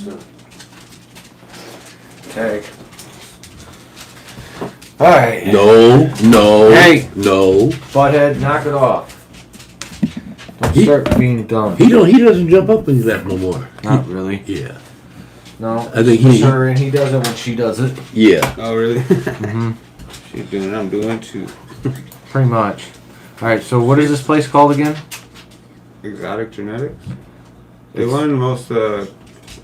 just a tag. Alright. No. Hey. No. Butthead, knock it off. Don't start being dumb. He doesn't jump up and that no more. Not really. Yeah. No. I think sure, and he does it when she does it. Yeah. Oh, really? Mm-hmm. She's doing it, I'm doing it too. Pretty much. Alright, so what is this place called again? Exotic Genetics? They won most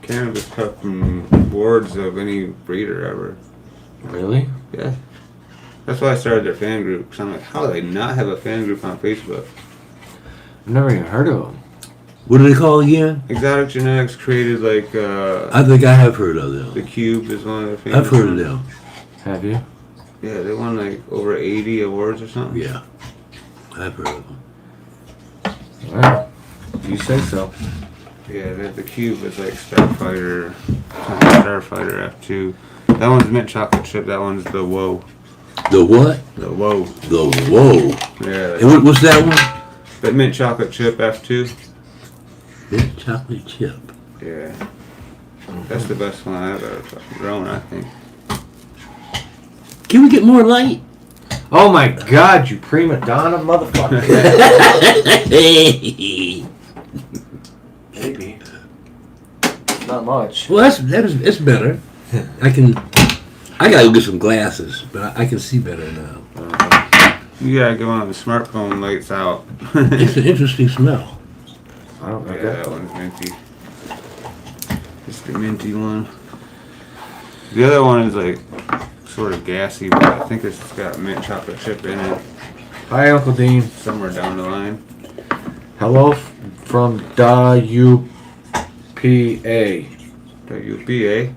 cannabis cup awards of any breeder ever. Really? Yeah. That's why I started their fan group. Because I'm like, how do they not have a fan group on Facebook? I've never even heard of them. What do they call again? Exotic Genetics created like I think I have heard of them. the Cube is one of their famous I've heard of ones. them. Have you? Yeah, they won like over 80 awards or something. Yeah. I've heard of them. Well, you say so. Yeah, the Cube is like Starfighter F2. That one's mint chocolate chip. That one's the Whoa. The what? The Whoa. The Whoa. Yeah. And what's that one? The mint chocolate chip F2. Mint chocolate chip. Yeah. That's the best one I've ever fucking grown, I think. Can we get more light? Oh my god, you prima donna motherfucker. Maybe. Not much. Well, it's better. I gotta go get some glasses, but I can see better now. You gotta go on the smartphone lights out. It's an interesting smell. I don't know. Yeah, that one's minty. It's the minty one. The other one is like sort of gassy, but I think it's got mint chocolate chip in it Hi, Uncle Dean. somewhere down the line. Hello from the UPA. The UPA.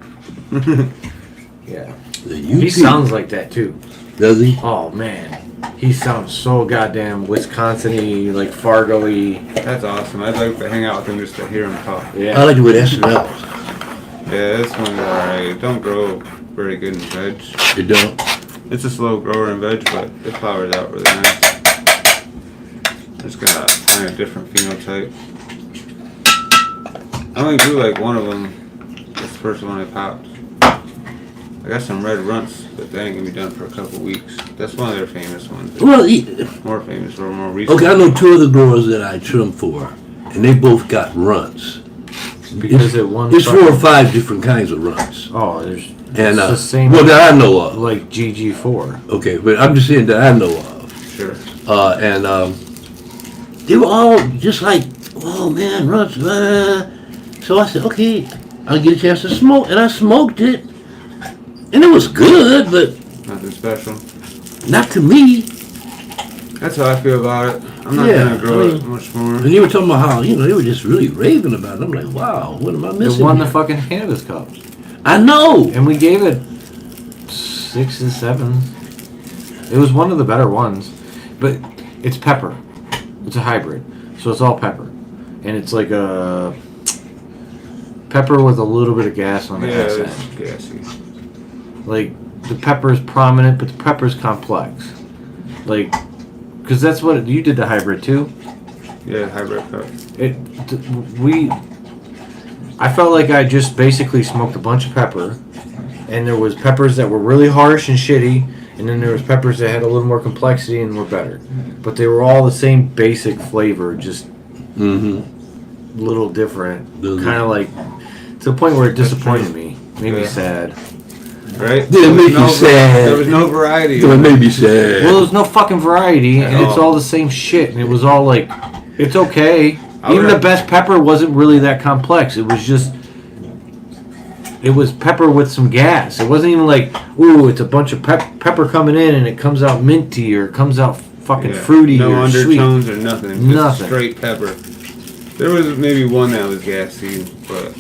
Yeah. The He UP. sounds like that too. Does he? Oh man. He sounds so goddamn Wisconsin-y, like Fargo-y. That's awesome. I'd like to hang out with him just to hear him talk. I Yeah. like it with SNL. Yeah, this one's alright. It don't grow very good in veg. You don't? It's a slow grower in veg, but it flowers out really nice. It's got kind of different phenotype. I only grew like one of them. This first one I popped. I got some red runts, but they ain't gonna be done for a couple weeks. That's one of their famous ones. Well, More famous or more recent. okay, I know two other growers that I trim for, and they both got runts. Because it won. It's 4 or 5 different kinds of runts. Oh, there's. And it's the same. well, that I know of. Like GG4. Okay, but I'm just saying that I know of. Sure. And they were all just like, oh man, runts. So I said, okay, I'll get a chance to smoke, and I smoked it, and it was good, but Nothing special. not to me. That's how I feel about it. I'm not Yeah, gonna grow I it mean- much more. And you were talking about how, they were just really raving about it. I'm like, wow, what am I It missing? won the here? fucking cannabis cups. I know. And we gave it 6 and 7. It was one of the better ones. But it's pepper. It's a hybrid. So it's all pepper. And it's like a pepper with a little bit of gas on the Yeah, ass it's end. gassy. Like, the pepper is prominent, but the pepper is complex. Like, because that's what you did the hybrid too. Yeah, hybrid cup. I felt like I just basically smoked a bunch of pepper, and there was peppers that were really harsh and shitty, and then there was peppers that had a little more complexity and were better. But they were all the same basic flavor, just a little different. Kind of like to the point where it disappointed me, made me Yeah. sad. Right? Did it make you sad? There was no variety. It made me sad. Well, there's no fucking variety, At and it's all. all the same shit, and it was all like, it's okay. I would Even the have- best pepper wasn't really that complex. It was just, it was pepper with some gas. It wasn't even like, ooh, it's a bunch of pepper coming in, and it comes out minty, or it comes out fucking Yeah. fruity, No or undertones sweet. or nothing. Just Nothing. straight pepper. There was maybe one that was gassy, but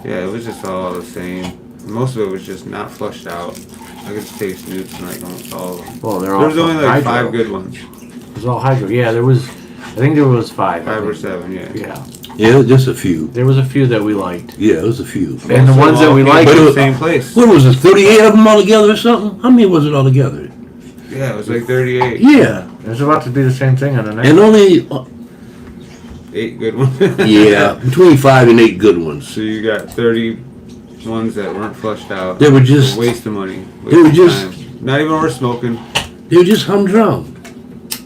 yeah, it was just all the same. Most of it was just not flushed out. I could taste newts in like almost all of them. Well, they're There all was only like hydro. 5 good ones. It was all hydro. Yeah, there was, I think there was 5. I 5 or think. 7, yeah. Yeah. Yeah, just a few. There was a few that we liked. Yeah, it was a few. And the Most of ones them that we all came liked- from But the it- same place. What was it, 38 of them all together or something? How many was it all together? Yeah, it was like 38. Yeah. It was about to be the same thing on the next And only 8 good ones. Yeah, between 5 and 8 good ones. So you got 30 ones that weren't flushed out. They were just a waste of money. They were just time. Not even worth smoking. They were just humdrum.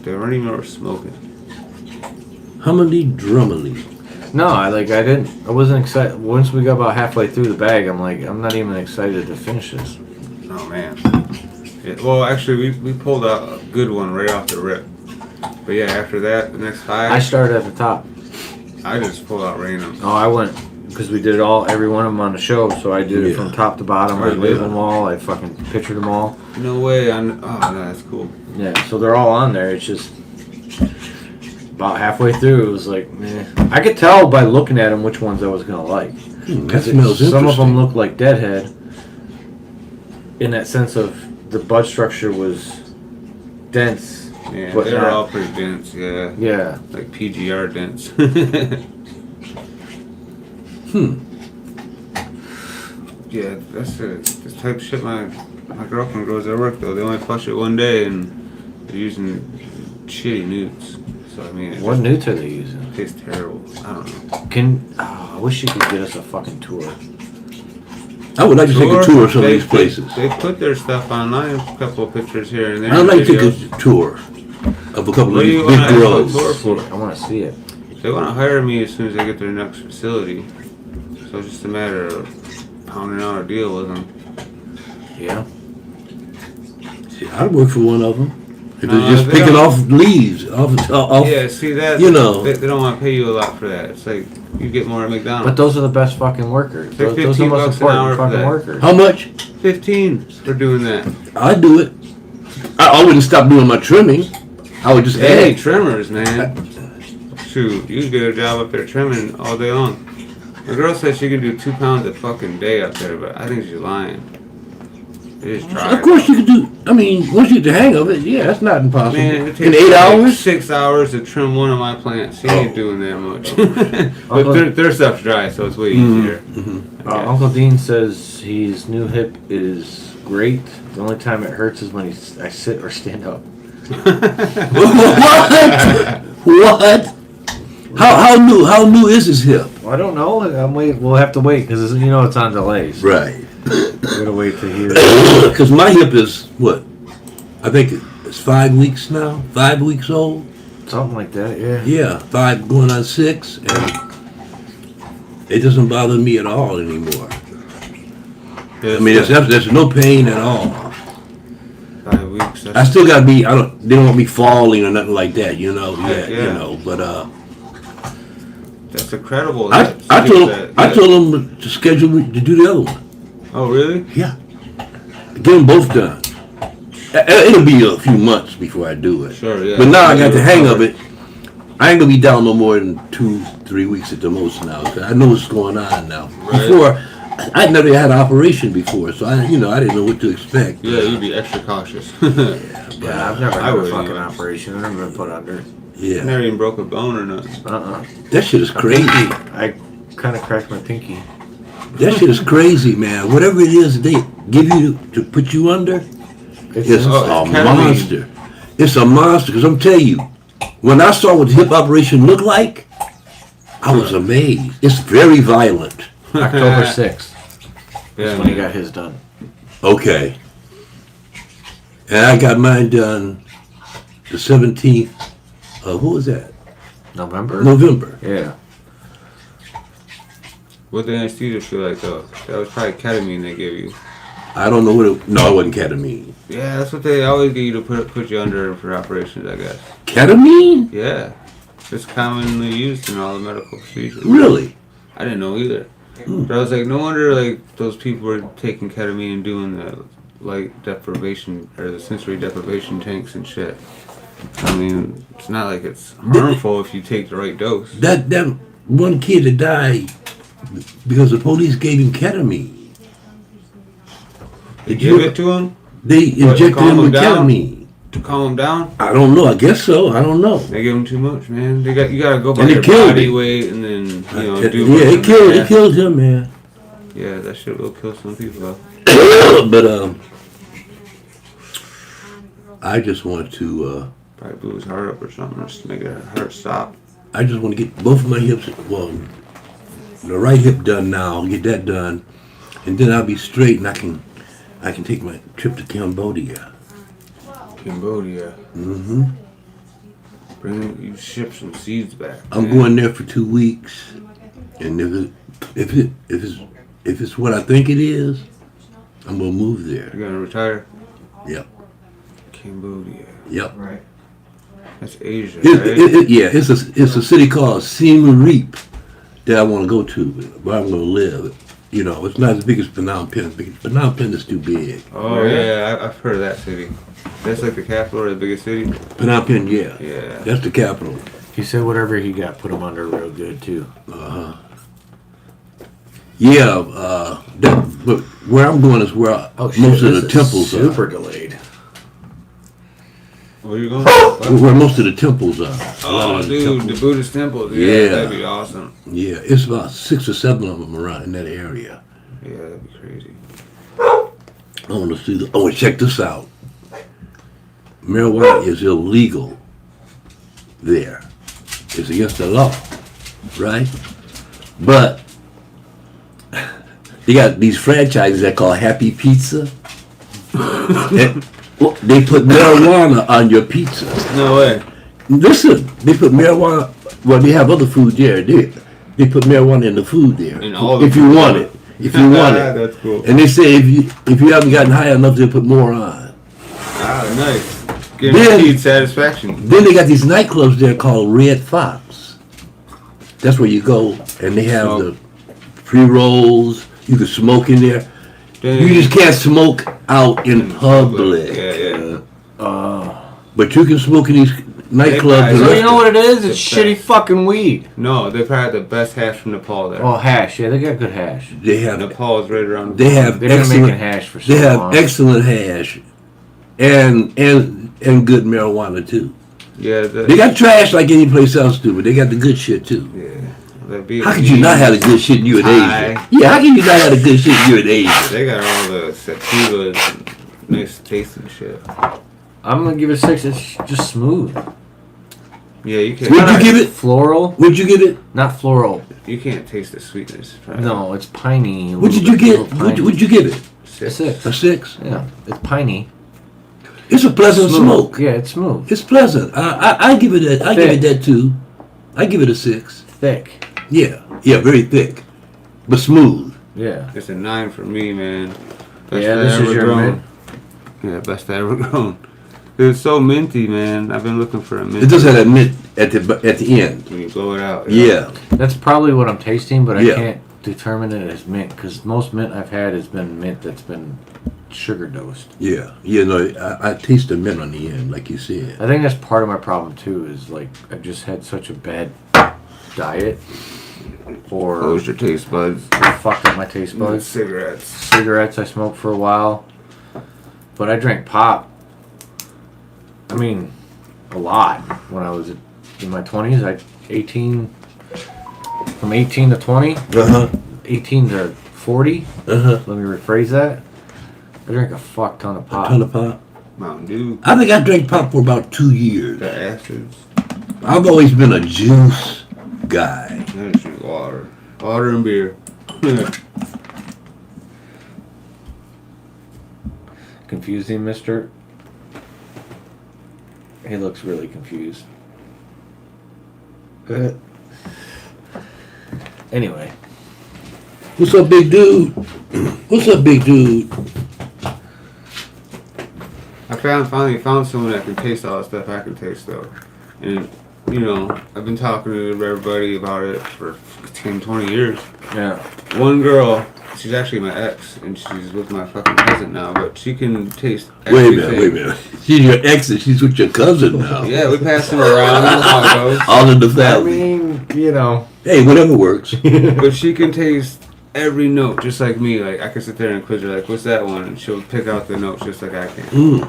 They weren't even worth smoking. Hummily drummily. No, I wasn't excited. Once we got about halfway through the bag, I'm like, I'm not even excited to finish this. Oh man. Yeah, well, actually, we pulled out a good one right off the rip. But yeah, after that, the next 5. I started at the top. I just pulled out random. Oh, I went, because we did every one of them on the show, so I did it from top to bottom. I labeled them all, I fucking pictured them all. No way. Oh, no, that's cool. Yeah, so they're all on there. It's just about halfway through, it was like, meh. I could tell by looking at them which ones I was going to like. That smells interesting. Some of them look like Deadhead in that sense of the bud structure was dense. Yeah, but they're all pretty dense, yeah. Yeah. Like PGR dense. Yeah, that's this type of shit my girlfriend grows at work though. They only flush it one day and they're using shitty newts. So I mean, What newts are they using? It tastes terrible. I don't know. I wish you could get us a fucking tour. I would like to take a tour of some of these places. They put their stuff online, a couple of pictures here and there. I'd like to take a tour of a couple of these big grows. I want to see it. They want to hire me as soon as they get their next facility. So it's just a matter of pounding out a deal with them. Yeah. See, I'd work for one of them. If No, they're just they picking don't- off leaves, off. Yeah, see that? You know. They don't want to pay you a lot for that. It's like you get more at McDonald's. But those are the best fucking workers. They're Those are the 15 most bucks an hour important for fucking that. workers. How much? 15 for doing that. I'd do it. I wouldn't stop doing my trimming. I would just Hey, add. trimmers, man. Shoot, you get a job up there trimming all day long. The girl said she can do 2 pounds a fucking day up there, but I think she's lying. They just try. Of course you could do. I mean, once you get the hang of it, yeah, that's not impossible. Man, it takes In 8 like hours. 6 hours to trim one of my plants. She ain't doing that much. but Uncle- their stuff's dry, so it's way easier. I guess. Uncle Dean says his new hip is great. The only time it hurts is when I sit or stand up. What? How new is his hip? Well, I don't know. We'll have to wait because it's on delay. So Right. we're gonna wait to hear. Because my hip is what? I think it's 5 weeks now. 5 weeks old. Something like that. Yeah. Yeah, 5 going on 6, and it doesn't bother me at all anymore. I mean, there's no pain at all. 5 weeks. I still gotta be. They don't want me falling or nothing like that. Yeah. But That's incredible. I told them to schedule me to do the other one. Oh, really? Yeah. Get them both done. It'll be a few months before I do it. Sure, yeah. But now I got the hang of it. I ain't gonna be down no more than 2-3 weeks at the most now. 'Cause I know what's going on now. Right. Before, I'd never had an operation before, so I didn't know what to expect. Yeah, you'd be extra cautious. Yeah, I've never I had a wouldn't fucking either. operation. I've never been put under. Yeah. Never even broke a bone or nothing. That shit is crazy. I kind of cracked my pinky. That shit is crazy, man. Whatever it is they give you to put you under, it's a ketamine. monster. It's a monster. Because I'm telling you, when I saw what the hip operation looked like, I was amazed. It's very violent. October 6th Yeah, is when he man. got his done. Okay. And I got mine done the 17th of, what was that? November? November. Yeah. What the anesthesia feel like though? That was probably ketamine they gave you. I don't know what it, no, it wasn't ketamine. Yeah, that's what they always get you to put you under for operations, I guess. Ketamine? Yeah. It's commonly used in all the medical procedures. Really? I didn't know either. But I was like, no wonder like those people were taking ketamine and doing the light deprivation or the sensory deprivation tanks and shit. I mean, it's not like it's harmful if you take the right dose. That one kid that died because the police gave him ketamine. They give it to him They injected calm him with him down? ketamine. to calm him down. I don't know. I guess so. I don't know. They give him too much, man. You gotta go by And it your killed body him. weight and then do. Yeah, it killed him, man. Yeah, that shit will kill some people though. But I just want to. Probably blew his heart up or something, just to make it heart stop. I just want to get both of my hips, well, the right hip done now, get that done, and then I'll be straight and I can take my trip to Cambodia. Cambodia. Mm-hmm. You ship some seeds back. I'm going there for 2 weeks, and if it's what I think it is, I'm gonna move there. You're gonna retire? Yep. Cambodia. Yep. Right. That's Asia, right? Yeah, it's a city called Siem Reap that I want to go to, where I'm gonna live. You know, it's not as big as Phnom Penh. Phnom Penh is too big. Oh yeah, I've heard of that city. That's like the capital or the biggest city? Phnom Penh, yeah. Yeah. That's the capital. He said whatever he got put him under real good too. Yeah, but where I'm going is where most of the temples are. Super delayed. Where you going? Where most of the temples are. Oh, dude, the Buddhist temples. Yeah. That'd be awesome. Yeah, it's about 6 or 7 of them around in that area. Yeah, that'd be crazy. I want to see and check this out. Marijuana is illegal there. It's against the law, right? But they got these franchises that call Happy Pizza. They put marijuana on your pizza. No way. Listen, they put marijuana. Well, they have other food there. They put marijuana in the food there. In all the if you want it. If you want it. That's cool. And they say if you haven't gotten high enough, they'll put more on. Ah, nice. Guaranteed satisfaction. Then they got these nightclubs there called Red Fox. That's where you go, and they have the pre-rolls. You can smoke in there. You just can't smoke out in public. Yeah. But you can smoke in these nightclubs. So you know what it is? It's shitty fucking weed. No, they've had the best hash from Nepal there. Oh, hash. Yeah, they got good hash. They have. Nepal is right around. They have They've been excellent. making hash for so They have long. excellent hash, and good marijuana too. Yeah. They got trash like any place else do, but they got the good shit too. Yeah. How could you not have the good shit in you in Asia? Yeah, how can you not have the good shit in you in Asia? They got all the sativas and nice tasting shit. I'm gonna give it 6. It's just smooth. Yeah, you can't. Would you give it? Floral? Would you give it? Not floral. You can't taste the sweetness. Right? No, it's piney. What did you get? Would you give it? 6. 6. A 6? Yeah, it's piney. It's a pleasant smoke. Yeah, it's smooth. It's pleasant. I give it that. I give it that too. I give it a 6. Thick. Yeah, very thick, but smooth. Yeah. It's a 9 for me, man. Yeah, this is your mint. Yeah, best I ever grown. It's so minty, man. I've been looking for a mint. It does have that mint at the end. When you blow it out. Yeah. That's probably what I'm tasting, but I Yeah. can't determine it as mint because most mint I've had has been mint that's been sugar dosed. Yeah. No, I taste the mint on the end, like you said. I think that's part of my problem too. Is like I've just had such a bad diet, or Close your taste buds. fucked up my taste buds. Cigarettes. Cigarettes I smoked for a while, but I drank pop. I mean, a lot when I was in my 20s. From 18 to 20, 18 to 40. Let me rephrase that. I drank a fuck ton of pop. A ton of pop. Mountain Dew. I think I drank pop for about 2 years. The acids. I've always been a juice guy. I just drink water. Water and beer. Confusing, mister? He looks really confused. Anyway. What's up, big dude? What's up, big dude? I finally found someone that can taste all the stuff I can taste, though. And, you know, I've been talking to everybody about it for 10, 20 years. Yeah. One girl, she's actually my ex, and she's with my fucking cousin now, but she can taste Wait everything. a minute. She's your ex and she's with your cousin now. Yeah, we pass them around. You know how it goes. All in the I family. mean, you know. Hey, whatever works. But she can taste every note, just like me. Like, I can sit there and quiz her, like, what's that one? And she'll pick out the notes just like I can.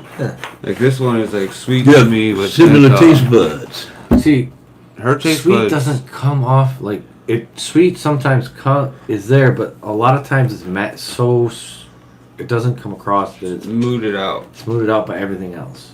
Like, this one is, like, sweet to me, but similar that's taste buds. See, her taste sweet buds doesn't come off like it. Sweet sometimes is there, but a lot of times it's it doesn't come across that it's mooted out. smoothed out by everything else.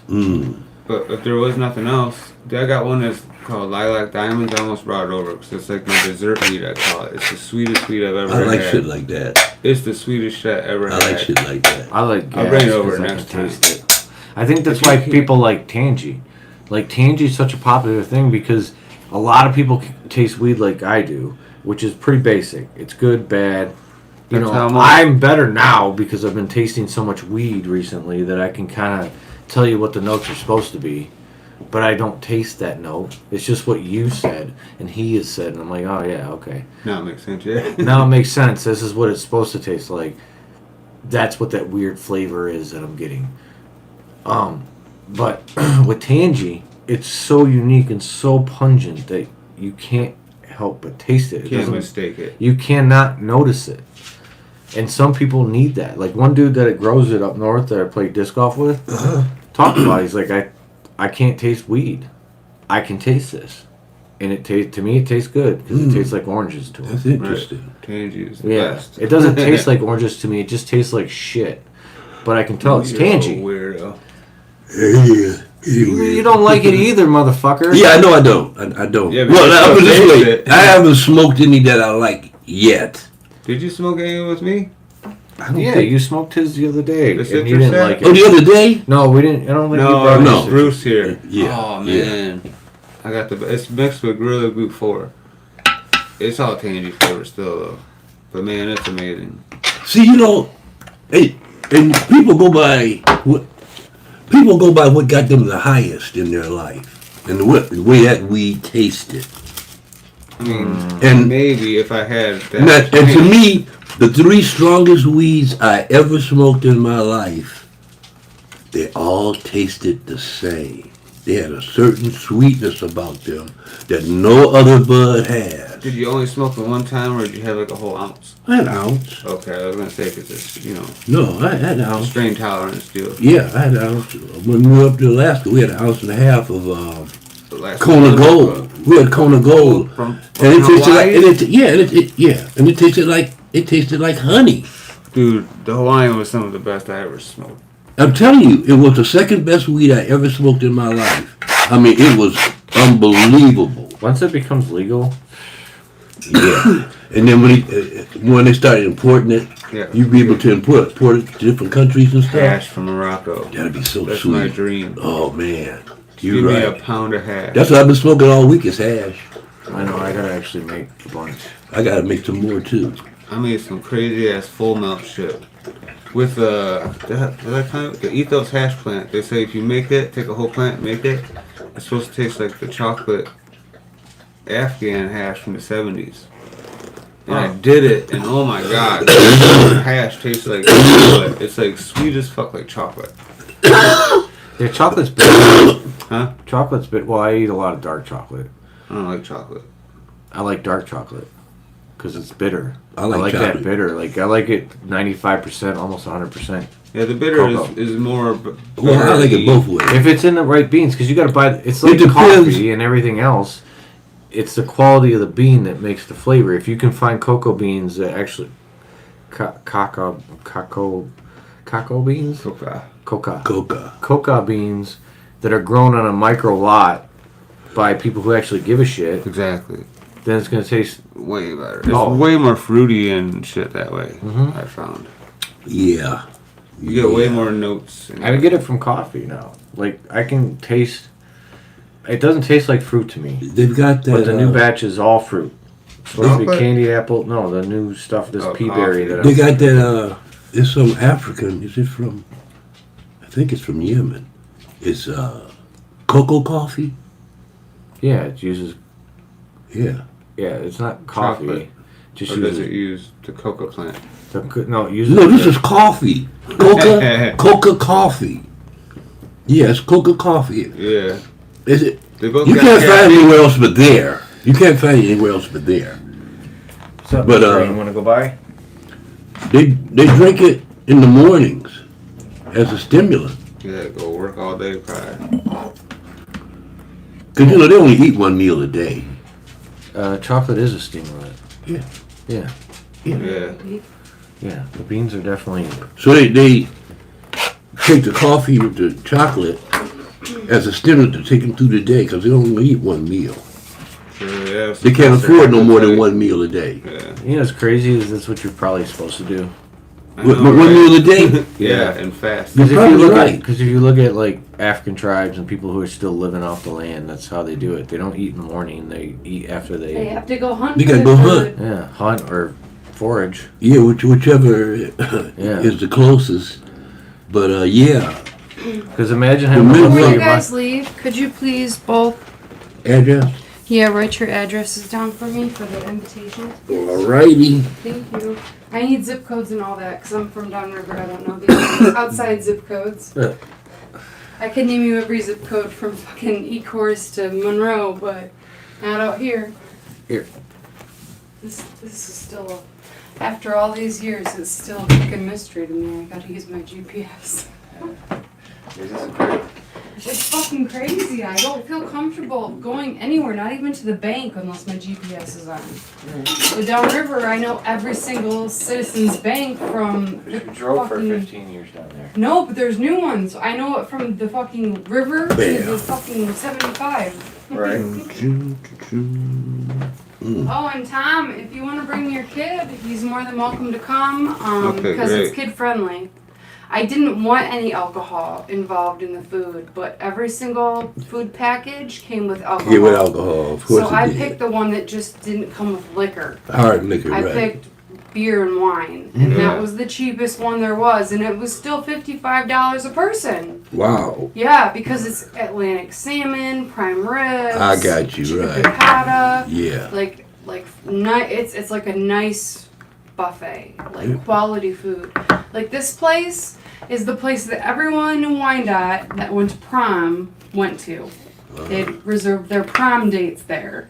But if there was nothing else, I got one that's called Lilac Diamonds. I almost brought it over because it's like my dessert weed, I call it. It's the sweetest weed I've ever I like had. shit like that. It's the sweetest shit I ever I had. like shit like that. I like gas I'll bring it over 'cause I next can time. taste it. I think that's If why you can- people like Tangy. Like Tangy is such a popular thing because a lot of people taste weed like I do, which is pretty basic. It's good, bad. You That's know, how much- I'm better now because I've been tasting so much weed recently that I can kind of tell you what the notes are supposed to be. But I don't taste that note. It's just what you said and he has said, and I'm like, oh yeah, okay. Now it makes sense, yeah. Now it makes sense. This is what it's supposed to taste like. That's what that weird flavor is that I'm getting. But with Tangy, it's so unique and so pungent that you can't help but taste it. It Can't doesn't- mistake it. You cannot notice it. And some people need that. Like one dude that grows it up north that I played disc golf with talked about it. He's like, I can't taste weed. I can taste this. And to me it tastes good because it tastes like oranges to That's him. interesting. Tangy is the Yeah. best. It doesn't taste like oranges to me. It just tastes like shit. But I can tell it's You're a Tangy. weirdo. You don't like it either, motherfucker. Yeah, I know I don't. I don't. Yeah, but Well, you I put it still this taste way. it. I haven't smoked any that I like yet. Did you smoke any with me? I don't Yeah, think- you smoked his the other day, The and you citrus didn't set? like Oh, it. the other day? No, we didn't. I don't think we No, brought no. it. Bruce here. Yeah, Oh yeah. man, I got it's mixed with Gorilla Glue 4. It's all Tangy flavor still though, but man, it's amazing. See, you know, hey, and people go by what got them the highest in their life, and the way that weed tasted. I mean, And- maybe if I had And, that. and to me, the three strongest weeds I ever smoked in my life, they all tasted the same. They had a certain sweetness about them that no other bud has. Did you only smoke it one time, or did you have like a whole ounce? I had an ounce. Okay, I was gonna say because it's No, I had an ounce. strain tolerance deal. Yeah, I had an ounce. When we were up to Alaska, we had an ounce and a half of The last Kona one, Gold. We had Kona Gold, from and it tasted like, Hawaii? and it tasted like honey. Dude, the Hawaiian was some of the best I ever smoked. I'm telling you, it was the second best weed I ever smoked in my life. I mean, it was unbelievable. Once it becomes legal, Yeah. And then when they started importing it, Yeah. you'd be able to import it to different countries and stuff. Hash from Morocco. That'd be so That's my sweet. dream. Oh man, Give you're me a right. pound of hash. That's what I've been smoking all week is hash. I know I gotta actually make a bunch. I gotta make some more too. I made some crazy ass full melt shit with that kind of the ethos hash plant. They say if you make it, take a whole plant, make it. It's supposed to taste like the chocolate Afghan hash from the 70s. And I did it, and oh my god, hash tastes like chocolate. It's like sweet as fuck, like chocolate. Yeah, chocolate's bitter. Huh? Chocolate's bitter. Well, I eat a lot of dark chocolate. I don't like chocolate. I like dark chocolate because it's bitter. I like that chocolate. bitter. Like I like it 95%, almost 100%. Yeah, the bitter Cocoa. is more. Well, I like it both ways. If it's in the right beans, because you got to buy. It's like It depends. coffee and everything else. It's the quality of the bean that makes the flavor. If you can find cocoa beans that actually, cocoa beans, Coca. Coca. beans that are grown on a micro lot by people who actually give a shit, Exactly. then it's gonna taste. Way better. It's Oh. way more fruity and shit that way. Mhm. I found. Yeah. You get way more notes. I can get it from coffee now. Like I can taste. It doesn't taste like fruit to me. They've got that. But the new batch is all fruit. It's supposed to be Chocolate? candied apple. No, the new stuff, this Oh, pea coffee. berry that They I'm, got that. It's some African. Is it from? I think it's from Yemen. It's cocoa coffee. yeah, it uses. Yeah. Yeah, it's not coffee. Chocolate. Just Or does it uses. use the coca plant? No, it uses. No, this is coffee. Coca coffee. Yes, Coca coffee. Yeah. Is it? They both You got can't find caffeine. anywhere else but there. You can't find it anywhere else but there. What's up, but, Mr. you want to go by? They drink it in the mornings as a stimulant. Yeah, go work all day, probably. Cause they only eat one meal a day. Chocolate is a stimulant. Yeah. Yeah, Yeah. yeah. The beans are definitely. So they take the coffee with the chocolate as a stimulant to take them through the day because they don't eat one meal. Sure, yeah, They can't afford no more than one meal a day. Yeah. You know what's crazy is that's what you're probably supposed to do. I know, One right? meal a day? Yeah, and fast. You're probably right. Because if you look at like African tribes and people who are still living off the land, that's how they do it. They don't eat in the morning. They eat after They have to go hunt. They gotta for go their hunt. food. Yeah, hunt or forage. Yeah, whichever is the closest. But yeah, Because imagine having The to look minimum- for Before you your guys leave, could you please both, address. write your addresses down for me for the invitation? Alrighty. Thank you. I need zip codes and all that because I'm from downriver. I don't know the outside zip codes. Yeah. I can name you every zip code from fucking Ecorse to Monroe, but not out here. Here. This is still, after all these years, it's still a fucking mystery to me. I gotta use my GPS. It's fucking crazy. I don't feel comfortable going anywhere, not even to the bank, unless my GPS is on. But downriver, I know every single citizen's bank from. You drove for fucking- 15 years down there. No, but there's new ones. I know it from the fucking river to Bam. the fucking 75. Right. Oh, and Tom, if you want to bring your kid, he's more than welcome to come Okay, because it's great. kid friendly. I didn't want any alcohol involved in the food, but every single food package came with alcohol. Yeah, with alcohol, of course So I it picked the one that just didn't come with liquor. did. Hard liquor, I right. picked beer and wine, and Yeah. that was the cheapest one there was, and it was still $55 a person. Wow. Yeah, because it's Atlantic salmon, prime ribs. I got you, chicken right. piccata, Yeah. it's like a nice buffet, like quality food. Like this place is the place that everyone in Wyandotte that went to prom went to. They'd reserved their prom dates there.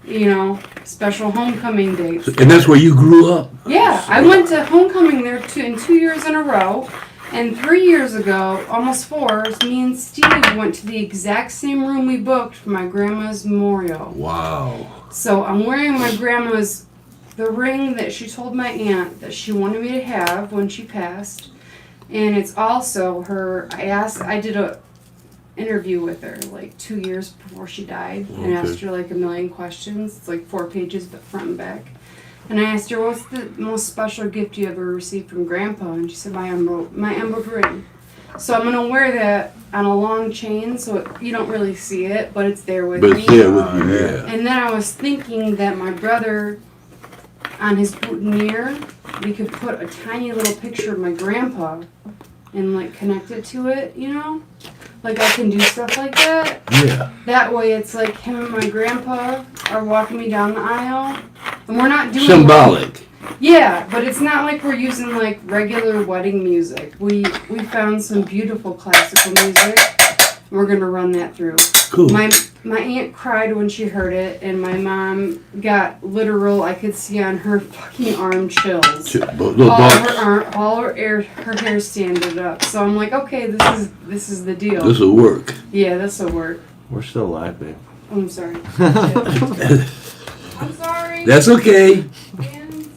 You know, special homecoming dates. And that's where you grew up? Yeah, I went to homecoming there in 2 years in a row. And 3 years ago, almost 4, me and Steve went to the exact same room we booked for my grandma's memorial. Wow. So I'm wearing my grandma's, the ring that she told my aunt that she wanted me to have when she passed. And it's also her, I did a interview with her like 2 years before she died and asked her like a million questions. It's like 4 pages, but front and back. And I asked her, what's the most special gift you ever received from Grandpa? And she said, my emerald ring. So I'm going to wear that on a long chain so you don't really see it, but it's there with But me. it's there with you, yeah. And then I was thinking that my brother, on his boutonniere, we could put a tiny little picture of my grandpa and like connect it to it, you know? Like I can do stuff like that. Yeah. That way it's like him and my grandpa are walking me down the aisle. And we're not doing Symbolic. yeah, but it's not like we're using like regular wedding music. We found some beautiful classical music. We're gonna run that through. Cool. My aunt cried when she heard it, and my mom got literal. I could see on her fucking arm chills. Little All box. her hair standing up. So I'm like, okay, this is the deal. This will work. Yeah, this will work. We're still alive, babe. Oh, I'm sorry. I'm sorry. That's okay. Fans.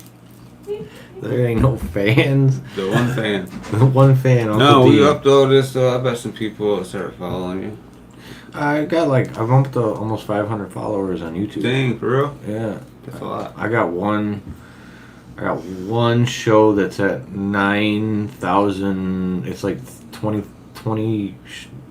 There ain't no fans. The one fan. One fan. Uncle No, D. you upload this, so I bet some people will start following you. I've up to almost 500 followers on YouTube. Dang, for real? Yeah. That's a lot. I got one show that's at 9,000. It's like 20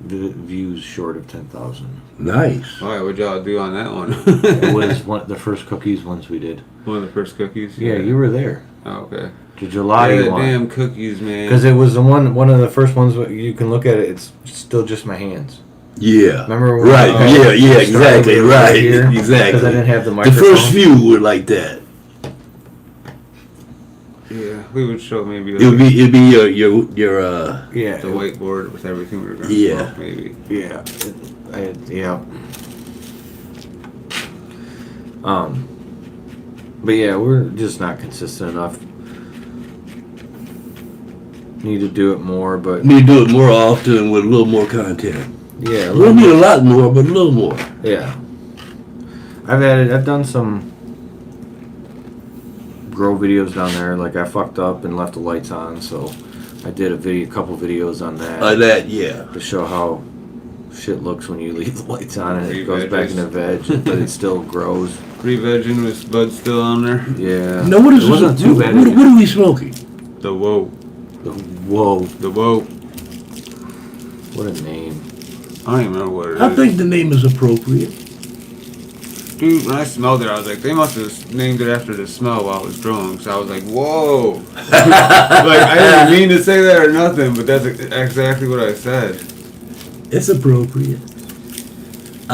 views short of 10,000. Nice. Alright, what'd y'all do on that one? It was the first cookies ones we did. One of the first cookies? Yeah, you were there. Oh, okay. The gelati Yeah, one. damn cookies, man. Because it was one of the first ones where you can look at it. It's still just my hands. Yeah. Remember when Right. Yeah. I started Exactly. right Right. here? Because I Exactly. didn't have the The microphone. first few were like that. Yeah, we would show maybe like It'd be your Yeah. the whiteboard with everything we were going to Yeah. smoke, maybe. Yeah. Yeah. But yeah, we're just not consistent enough. Need to do it more, but need to do it more often with a little more content. yeah, We don't need a lot more, but a little more. yeah. I've done some grow videos down there. Like I fucked up and left the lights on, so I did a couple videos on that That, yeah. to show how shit looks when you leave the lights on and it Pre-veg goes back is- into veg, but it still grows. Pre-vegging with bud still on there. Yeah. Now what is it this? wasn't too bad. What are we smoking? The whoa. Whoa, The whoa. what a name. I don't even remember what it is. I think the name is appropriate. Dude, when I smelled it, I was like, they must have named it after the smell while I was growing. So I was like, whoa. Like, I didn't mean to say that or nothing, but that's exactly what I said. It's appropriate. It's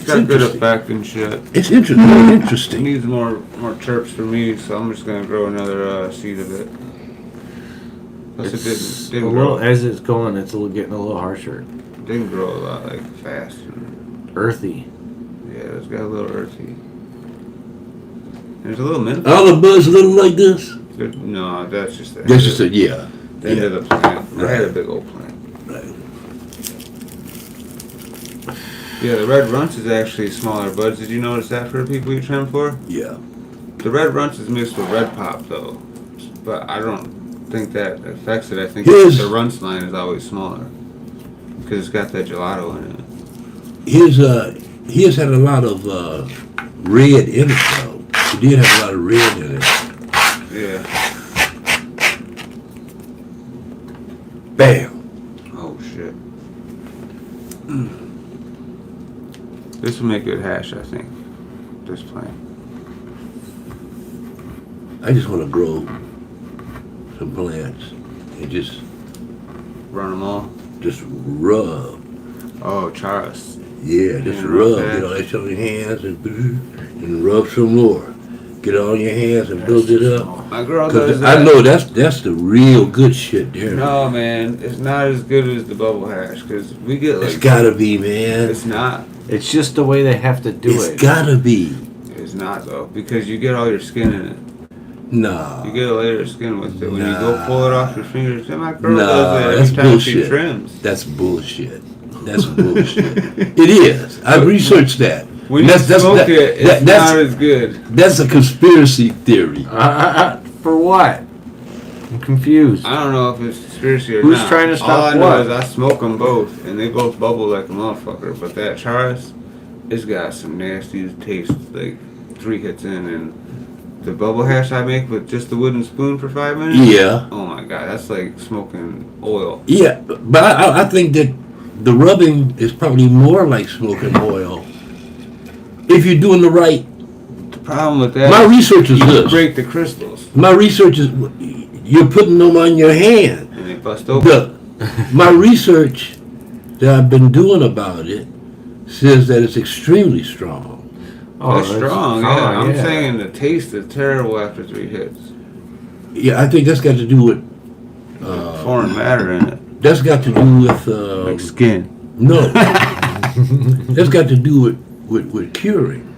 got a good interesting. effect and shit. It's interesting. It Interesting. needs more terps for me, so I'm just gonna grow another seed of it. Plus It's it a didn't little, grow. as it's going, it's getting a little harsher. Didn't grow a lot, like fast. Earthy. Yeah, it's got a little earthy. There's a little mint. All the buds look like this. No, that's just the That's just a yeah. the end of the plant. I had a big old plant. Right. Yeah, the red runts is actually smaller buds. Did you notice that for the people you trim for? Yeah. The red runts is mixed with red pop though, but I don't think that affects it. I think His- the runts line is always smaller because it's got that gelato in it. His had a lot of red in it though. He did have a lot of red in it. Yeah. Bam. Oh shit. This will make good hash, I think. This plant. I just want to grow some plants and just Run them all. rub. Oh, Charas. Yeah, just Yeah, rub. okay. Get all that shit on your hands and rub some more. Get it on your hands and build it up. My girl does Cause that. I know that's the real good shit there. No, man, it's not as good as the bubble hash because we get It's like. gotta be, man. It's not. It's just the way they have to do It's it. gotta be. It's not though because you get all your skin in it. Nah. You get a layer of skin with it when you go Nah. pull it off your fingers. And my girl Nah, does that that's every time she bullshit. trims. That's bullshit. That's bullshit. It is. I've researched that. When That's- you that's- smoke that- it, it's that- that's- not as good. That's a conspiracy theory. For what? I'm confused. I don't know if it's conspiracy or Who's not. trying to stop All I know what? is I smoke them both, and they both bubble like a motherfucker. But that Charas, it's got some nasty taste. Like 3 hits in, and the bubble hash I make with just the wooden spoon for 5 minutes. Yeah. Oh my god, that's like smoking oil. Yeah, but I think that the rubbing is probably more like smoking oil. If you're doing the right. The problem with that, My research is you this. break the crystals, My research is you're putting them on your hand. and they bust open. My research that I've been doing about it says that it's extremely strong. That's strong, yeah. I'm yeah. saying the taste is terrible after 3 hits. Yeah, I think that's got to do with Foreign matter in it, that's got to do with like skin. no. That's got to do with curing.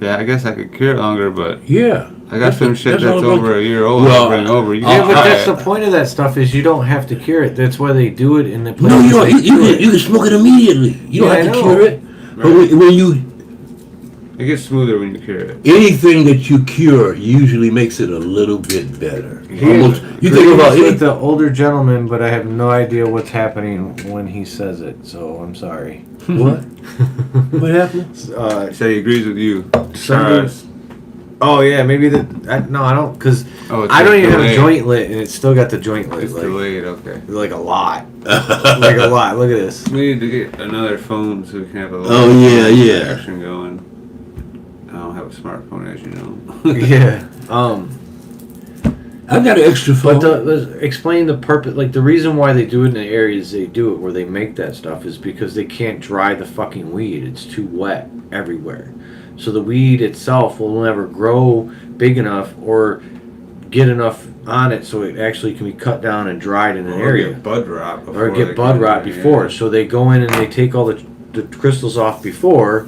Yeah, I guess I could cure it longer, but Yeah. I got some shit all that's about over a year old. Well, to bring over. You Yeah, can but try that's the it. point of that stuff is you don't have to cure it. That's why they do it in the place. No, you don't. You can smoke it immediately. You don't Yeah, have to I know. cure it. But Right. when you It gets smoother when you cure it. anything that you cure usually makes it a little bit better. Almost. You think Agrees about with any, the older gentleman, but I have no idea what's happening when he says it. So I'm sorry. what? What happened? He said he agrees with you. Somebody- Oh yeah, maybe no, I don't, because Oh, it's I don't even have a delayed. joint lit, and it's still got the joint lit, It's delayed, okay. like a lot, like a lot. Look at this. We need to get another phone so we can have a little Oh, yeah, yeah. action going. I don't have a smartphone, as you know. Yeah. I got an extra phone. But let's explain the purpose. Like the reason why they do it in the areas they do it, where they make that stuff, is because they can't dry the fucking weed. It's too wet everywhere. So the weed itself will never grow big enough or get enough on it so it actually can be cut down and dried in an Or area. get bud rot before. Or they get bud come rot in, before. yeah. So they go in and they take all the crystals off before,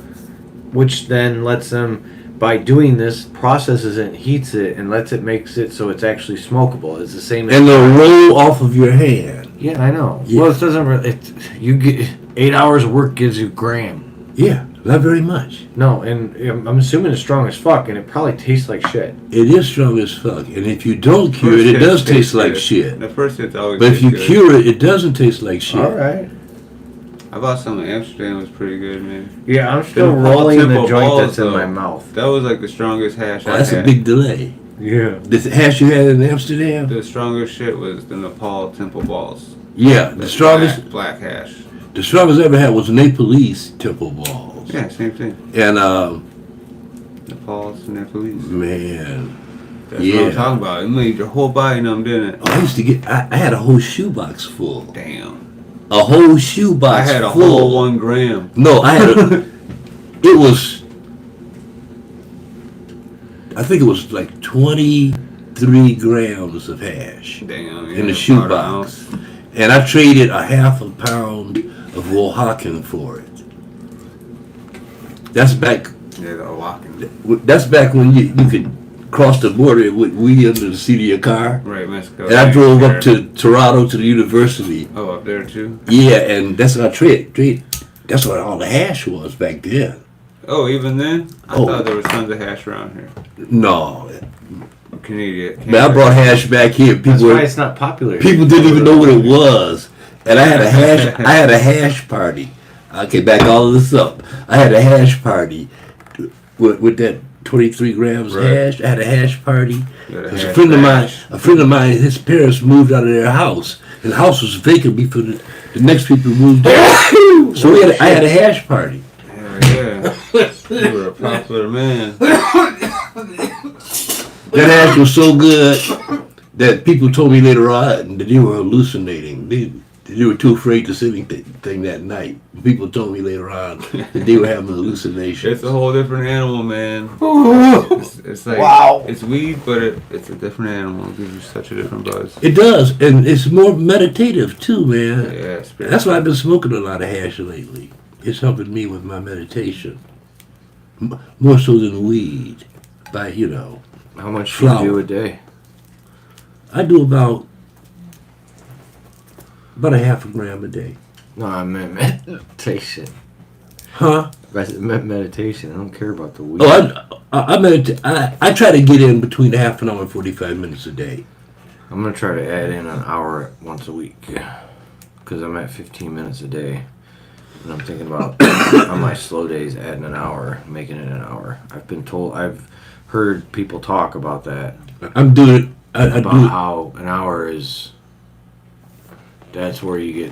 which then lets them, by doing this, processes it and heats it and makes it so it's actually smokable. It's the same as and they'll roll off of your hand. yeah, I know. Yeah. Well, it doesn't really. You get 8 hours of work gives you a gram. Yeah, not very much. No, and I'm assuming it's strong as fuck, and it probably tastes like shit. It is strong as fuck. And if you don't cure First it, it hit does tastes taste like good. shit. The first hit's always But if you good. cure it, it doesn't taste like shit. All right. I bought some in Amsterdam. It was pretty good, man. Yeah, I'm still Them Paul rolling the Temple joint balls, that's in though. my mouth. That was like the strongest hash I That's had. a big delay. Yeah. The hash you had in Amsterdam? The strongest shit was the Nepal Temple balls. Yeah, the That's strongest. black hash. The strongest I ever had was Nepalese temple balls. Yeah, same thing. And Nepal's and Nepalese. man, That's what I'm talking about. It made your whole body numb, didn't it? I used to get. I had a whole shoebox full. Damn. A whole shoebox. I had a full. whole 1 gram. No, I had. It was. I think it was like 23 grams of hash Damn. in the about shoebox, an ounce. and I traded a half a pound of Oaxacan for it. That's back. Yeah, the walking. That's back when you could cross the border with weed under the seat of your car. Right, Mexico. And I drove up to Toronto to the university. Oh, up there too? Yeah, and that's what I trade. That's what all the hash was back then. Oh, even then? I Oh. thought there was tons of hash around here. No, Canadian. but I brought hash back here. That's why it's not popular. People didn't even know what it was, and I had a hash. I had a hash party. Okay, back all of this up. I had a hash party with that 23 grams of Right. hash. I had a hash party. Yeah, the Because hash a friend of mine, his parents moved out of their house, and the house was vacant before the next people moved in. So I had a hash party. Hell yeah. You were a popular man. That hash was so good that people told me later on that they were hallucinating. They were too afraid to say anything that night. People told me later on that they were having hallucinations. It's a whole different animal, man. It's like, Wow. it's weed, but it's a different animal. It gives you such a different buzz. It does, and it's more meditative too, man. Yeah, spiritual. That's why I've been smoking a lot of hash lately. It's helping me with my meditation. More so than weed. By, How much do you Flour. do a day? I do about a half a gram a day. No, I meant meditation. Huh? I meant meditation. I don't care about the weed. Oh, I meditate. I try to get in between half an hour and 45 minutes a day. I'm gonna try to add in an hour once a week, because I'm at 15 minutes a day, and I'm thinking about on my slow days adding an hour, making it an hour. I've heard people talk about that, I'm doing it. I about do it. how an hour is. That's where you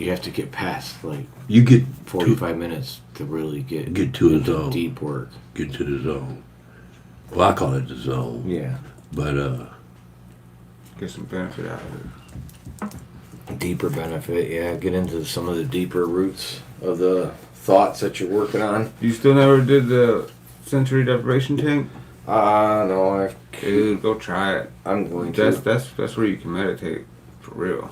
have to get past like You get 45 minutes to really get to the into zone. deep work. Get to the zone. Well, I call it the zone. Yeah, But Get some benefit out of it. deeper benefit. Yeah, get into some of the deeper roots of the thoughts that you're working on. You still never did the sensory deprivation tank? No, Dude, go try it. I'm going to. That's where you can meditate. For real.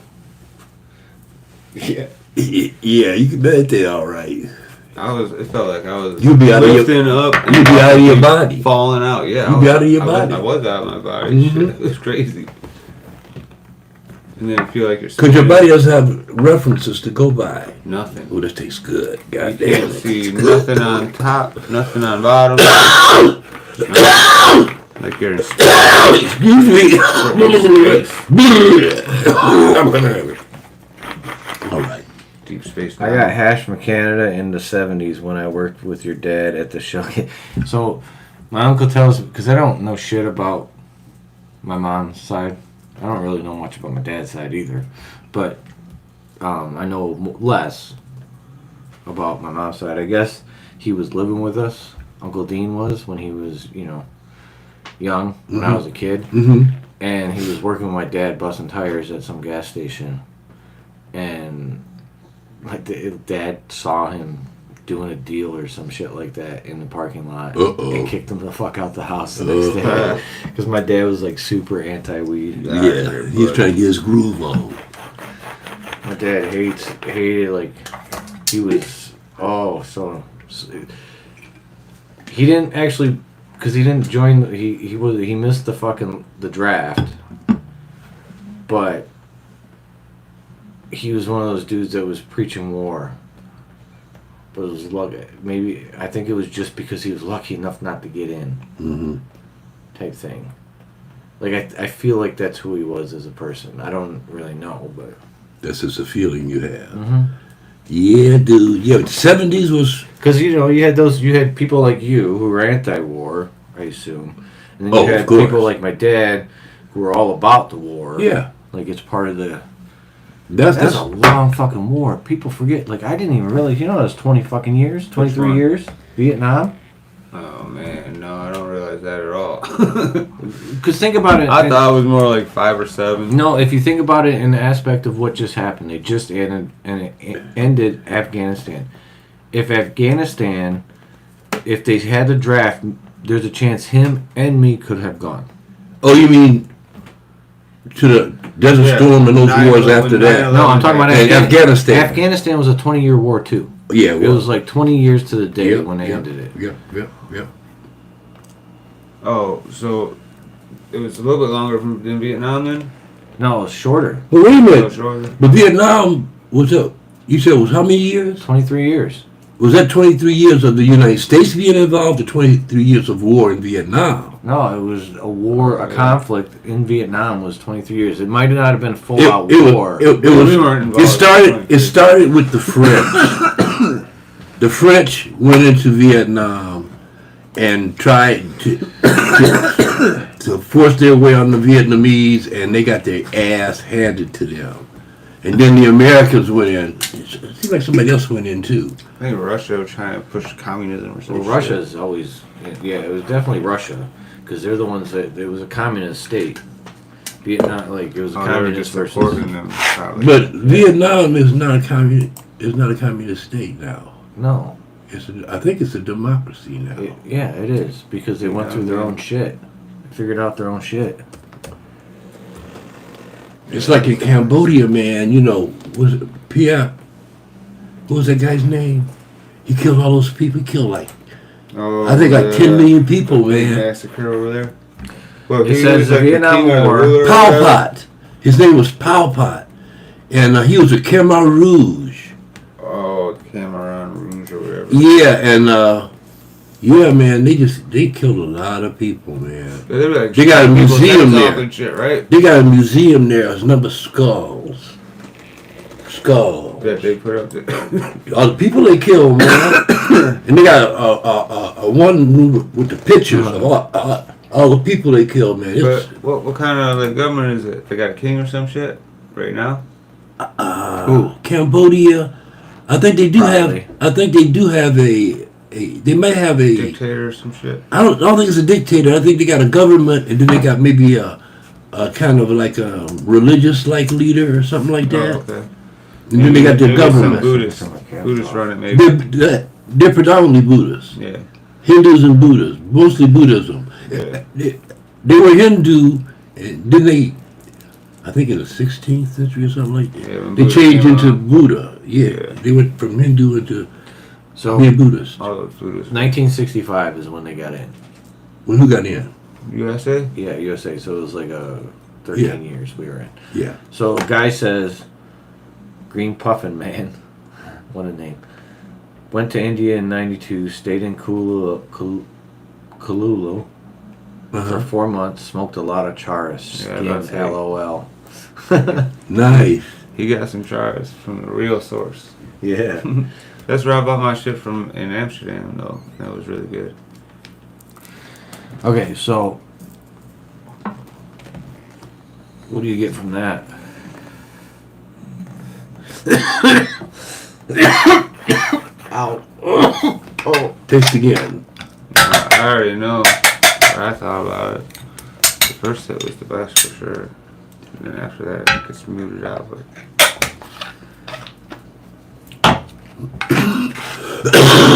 Yeah. yeah, you can meditate all right. It felt like I was You'll be out of your- lifting up. and You'll be out of your body. Falling out, yeah. You'll be out of your body. I was out of my body. Mhm. Shit, it was crazy. And then I feel like you're Because your sitting body doesn't have references to go by. nothing. Oh, this tastes good. God You damn can't it. see nothing on top, nothing on bottom. Like you're in Excuse me. All right. deep space. I got hash from Canada in the 70s when I worked with your dad at the show. So my uncle tells me, because I don't know shit about my mom's side. I don't really know much about my dad's side either. But I know less about my mom's side. I guess he was living with us. Uncle Dean was when he was, young, when I was a kid. Mm-hmm. And he was working with my dad busting tires at some gas station. And my dad saw him doing a deal or some shit like that in the parking lot. Uh-oh. And kicked him the fuck out the house the next day. Because my dad was like super anti-weed. Yeah, he's trying to get his groove on. My dad hated like, he was, he didn't actually, because he didn't join, he missed the draft. But he was one of those dudes that was preaching war. But it was lucky. Maybe, I think it was just because he was lucky enough not to get in. Mm-hmm. Type thing. Like, I feel like that's who he was as a person. I don't really know, but. That's just a feeling you have. Mm-hmm. Yeah, dude. Yeah, the 70s was. Because you had people like you who were anti-war, I assume, and then you Oh, of had course. people like my dad who were all about the war. Yeah. Like it's part of the. That's That's a long fucking war. People forget. Like I didn't even realize. You know, that was 20 fucking years, 23 one? years, Vietnam. Oh man, no, I don't realize that at all. Because think about it. I thought it was more like 5 or 7. No, if you think about it in the aspect of what just happened, they just ended Afghanistan. If they had the draft, there's a chance him and me could have gone. Oh, you mean to the Desert Yeah. Storm and those 9/11 wars after that? 9/11. No, I'm talking about And Afghanistan. Afghanistan was a 20-year war too. Yeah, It was like 20 years to the day Yep, when they yep, ended it. Yep. Oh, so it was a little bit longer than Vietnam then? No, it was shorter. But wait a A little minute. shorter? But Vietnam was up. You said it was how many years? 23 years. Was that 23 years of the United States being involved or 23 years of war in Vietnam? No, it was a war, a Yeah. conflict in Vietnam was 23 years. It might not have been full It, out it war. was. It We was. weren't involved It in started. 23. It started with the French. The French went into Vietnam and tried to force their way on the Vietnamese, and they got their ass handed to them. And then the Americans went in. It seemed like somebody else went in too. I think Russia was trying to push communism or Well, something. Russia's always, yeah, it was definitely Russia, because they're the ones that, it was a communist state. Vietnam, like, it was a Oh, they were communist just versus. supporting them. Probably. But Vietnam is not a communist state now. No. I think it's a democracy now. Yeah, it is, because they went through their own shit. They figured out their own shit. It's like in Cambodia, man. You know, was it Pierre? What was that guy's name? He killed all those people. He killed like Oh, I think like the 10 million people, big man. massacre over there. Well, It he says was the like Vietnam king or the War- ruler or Pol whatever. Pot. His name was Pol Pot, and he was a Khmer Rouge. Oh, Cameron Rouge or whatever. Yeah, and yeah, man, they killed a lot of people, man. They, were like They got a shooting people's museum heads off there. and shit, right? They got a museum there. There's a number of skulls. That they put up there. All the people they killed, man. And they got a one room with the pictures of all the people they killed, man. But what kind of like government is it? They got a king or some shit right now? Cambodia, I think they do Probably. have. I think they do have a. They might have a. Dictator or some shit? I don't think it's a dictator. I think they got a government, and then they got maybe a kind of like a religious like leader or something like that. Oh, okay. And then they got their Maybe some government. Buddhists run it maybe. They're predominantly Buddhists. Yeah. Hindus and Buddhists, mostly Buddhism. Yeah. They were Hindu, and then they, I think in the 16th century or something like that, Yeah, when they Buddha changed came into along. Buddha. Yeah, Yeah. they went from Hindu into So, being Buddhist. All those Buddhists. 1965 is when they got in. When who got in? USA? Yeah, USA. So it was like 13 Yeah. years we were in. Yeah. So a guy says, Green Puffin Man, what a name, went to India in '92, stayed in Kululu for 4 months, smoked a lot of charas, Yeah, that's skin, it. LOL. Nice. He got some jars from the real source. Yeah. That's where I bought my shit from in Amsterdam, though. That was really good. Okay, so what do you get from that? Ow. Oh. Taste again. I already know what I thought about it. The first hit was the best for sure. And then after that, it gets muted out. But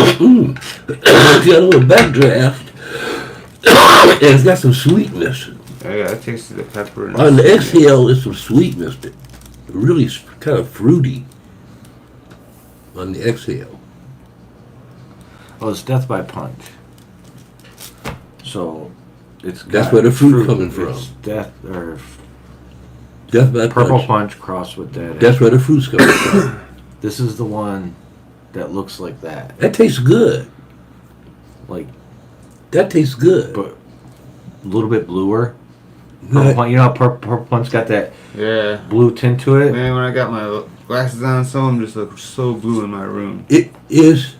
It's got a little backdraft. And it's got some sweetness. yeah, I tasted the pepper. And On the exhale, there's some sweetness. That really kind of fruity. On the exhale. Oh, it's Death by Punch. So it's That's got where the fruit coming from. It's death or Death by Purple Punch. Punch crossed with that. That's where the fruit's coming from. This is the one that looks like that. That tastes good. Like, That tastes good. but a little bit bluer. Purple Punch, you know how Purple Punch got that Yeah. blue tint to it? Man, when I got my glasses on, some of them just look so blue in my room. It is.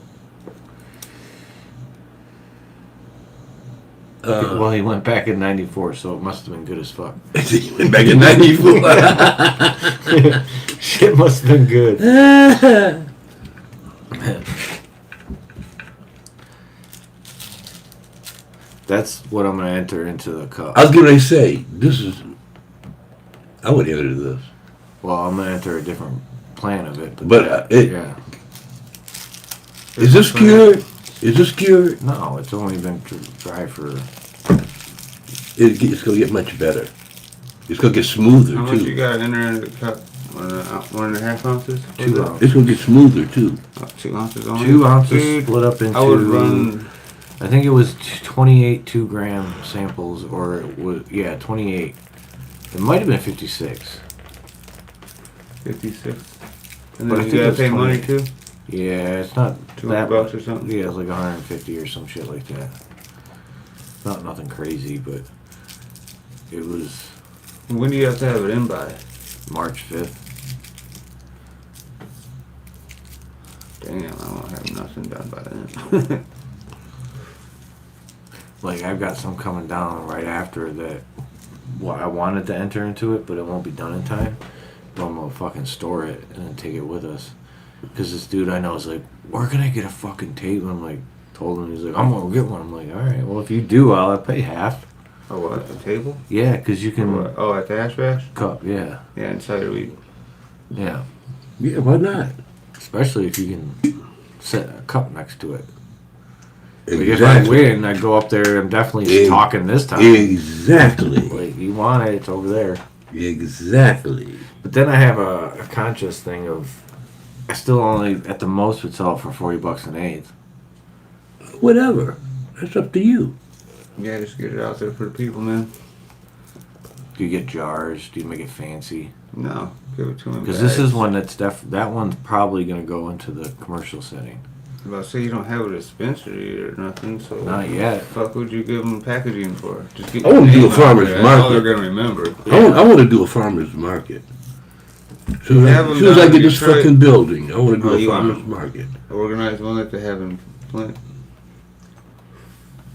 Well, he went back in '94, so it must have been good as fuck. Back in '94. Shit must have been good. That's what I'm gonna enter into the cup. I was gonna say this is. I would enter this, Well, I'm gonna enter a different plan of it. but yeah. is this cured? Is this cured? No, it's only been dry for. It's gonna get much better. It's gonna get smoother How much you too. got in there in the cup? 1.5 ounces? 2 ounces. It's gonna get smoother too. 2 ounces only? 2 ounces Dude, split up into. I would run. I think it was 28 2-gram samples, or it was 28. It might have been 56. 56. And But I then you think it gotta was pay 20. money too? Yeah, it's not $200 that bucks much. or something? Yeah, it's like 150 or some shit like that. Not nothing crazy, but it was When do you have to have it in by? March 5th. Damn, I won't have nothing done by then. Like, I've got some coming down right after that. Well, I wanted to enter into it, but it won't be done in time. But I'm gonna fucking store it and then take it with us. Because this dude I know is like, where can I get a fucking tape? And I'm like, told him, he's like, I'm gonna get one. I'm like, alright, well, if you do, I'll pay half. Oh, what? A table? Yeah, because you Or can. what? Oh, at the Ash Bash? Cup, yeah. Yeah, inside the weed. Yeah. Yeah, why not? Especially if you can set a cup next to it. Like if I win, I go up there. I'm definitely talking this time. Exactly. Like, you want it, it's over there. Exactly. But then I have a conscious thing of, I still only at the most would sell it for $40 an eighth. Whatever. That's up to you. Yeah, just get it out there for the people, man. Do you get jars? Do you make it fancy? No, give it to them. Because this is one that's that one's probably gonna go into the commercial setting. Well, say you don't have a dispensary or nothing, so Not yet. fuck would you give them packaging for? Just get I wanna your do a name out farmer's there. That's all market. they're gonna remember. I want to do a farmer's market. As soon Have as, them I down get in this Detroit. fucking building, I want to do Oh, a you want- farmer's market. Organize one like they have in Flint.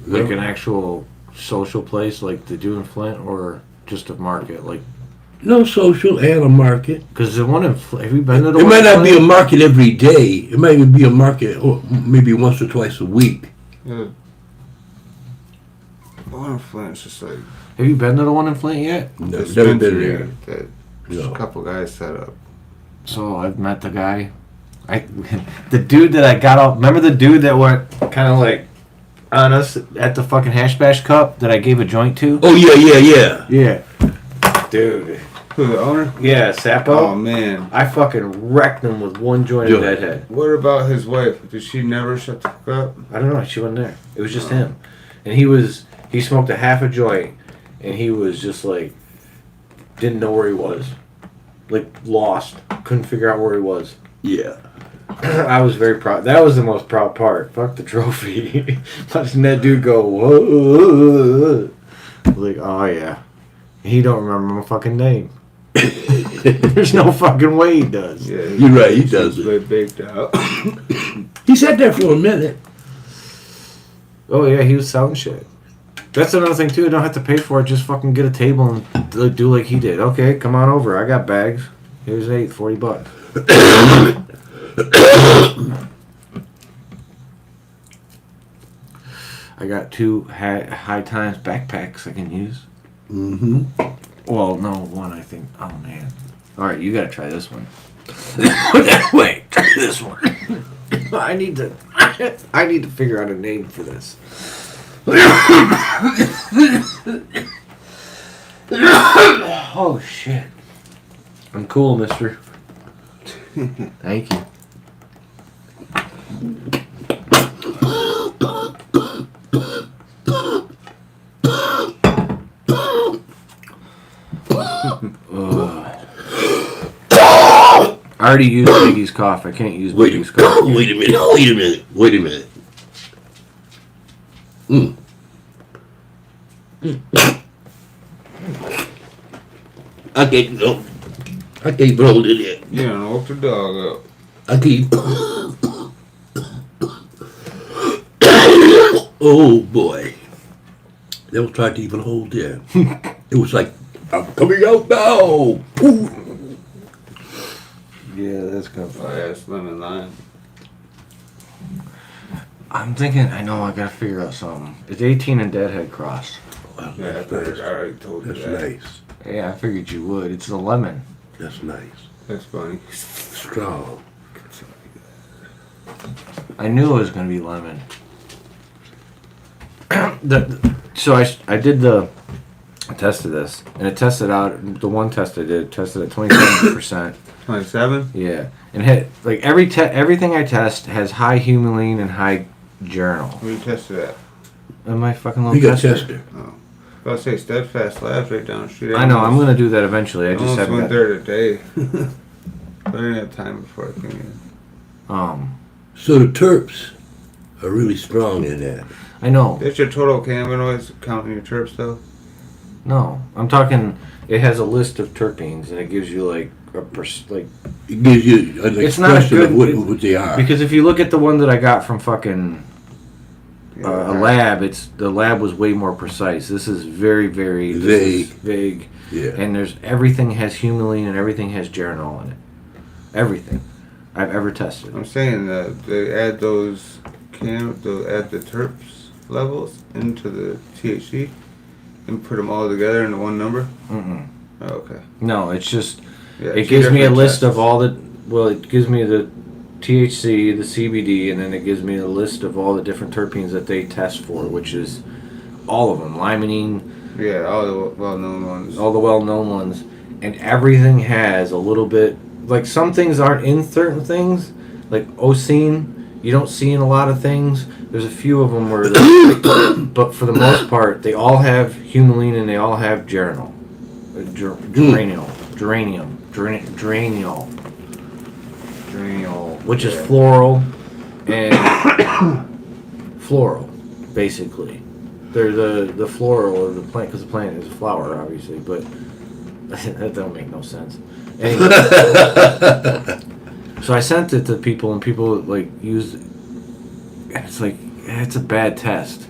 Like an actual social place, like they do in Flint, or just a market, like. No social and a market. Because the one in Flint, have you been to the It one might in not be a Flint? market every day. It might even be a market maybe once or twice a week. Yeah. One in Flint's just like Have you been to the one in Flint yet? No, never been dispensary there. that just No. a couple guys set up. So I've met the guy. The dude that I got off. Remember the dude that went kind of like on us at the fucking Hash Bash Cup that I gave a joint to? Oh yeah. Yeah. Dude. Who, the owner? Yeah, Sapo. Oh man. I fucking wrecked him with one joint of Dude. Deadhead. What about his wife? Did she never shut the fuck up? I don't know. She wasn't there. It was just him, and he smoked a half a joint, and he was just like didn't know where he was, like lost, couldn't figure out where he was. Yeah. I was very proud. That was the most proud part. Fuck the trophy. Watching that dude go, whoa. Like, oh yeah. He don't remember my fucking name. There's no fucking way he does. Yeah, You're right, he does it. They baked out. He sat there for a minute. Oh yeah, he was selling shit. That's another thing too. Don't have to pay for it. Just fucking get a table and do like he did. Okay, come on over. I got bags. Here's $40. I got 2 high times backpacks I can use. Mm-hmm. Well, no, one I think. Oh man. All right, you gotta try this one. Wait, try this one. I need to figure out a name for this. Oh shit. I'm cool, mister. Thank you. I already used Biggie's cough. I can't use Wait, Biggie's cough. wait a minute. Mm. I can't no. I can't hold it yet. You don't woke the dog up. I keep. Oh boy, that was trying to even hold there. It was like, I'm coming out now. Ooh. Yeah, that's good. Oh yeah, it's lemon lime. I'm thinking, I know I gotta figure out something. It's 18 and Deadhead crossed. Wow, Yeah, I that's thought nice. I already told you That's that. nice. Yeah, I figured you would. It's the lemon. That's nice. That's funny. Strong. I knew it was gonna be lemon. I tested this, and it tested out. The one test I did tested at 27%. 27? Yeah, and hit like everything I test has high humulene and high journal. Where you tested that? In my fucking little You got tester. tester. Oh. I was about to say Steadfast Labs right down the street. I know. I'm gonna do that eventually. I just almost haven't went got, there today. But I didn't have time before I came in. So the terps are really strong in that. I know. That's your total cannabinoids counting your terps though? No, I'm talking. It has a list of terpenes, and it gives you like It gives you an It's not expression good- of what they are. because if you look at the one that I got from fucking Yeah, a lab, the lab was way more precise. This is very, very Vague. vague, Yeah. and there's everything has humulene and everything has geranol in it. Everything I've ever tested. I'm saying that they add those they'll add the terps levels into the THC and put them all together into one number. Mm-mm. Oh, okay. No, it's just Yeah, it two gives me a different list tests. of all the. Well, it gives me the THC, the CBD, and then it gives me a list of all the different terpenes that they test for, which is all of them: limonene, Yeah, all the well-known ones. all the well-known ones, and everything has a little bit. Like some things aren't in certain things, like osine. You don't see in a lot of things. There's a few of them where, but for the most part, they all have humulene and they all have geranol, geraniol, which is Yeah. floral and floral, basically. They're the floral of the plant, because the plant is a flower, obviously, but that don't make no sense. Anyway, so I sent it to people, and people like used it, and it's like it's a bad test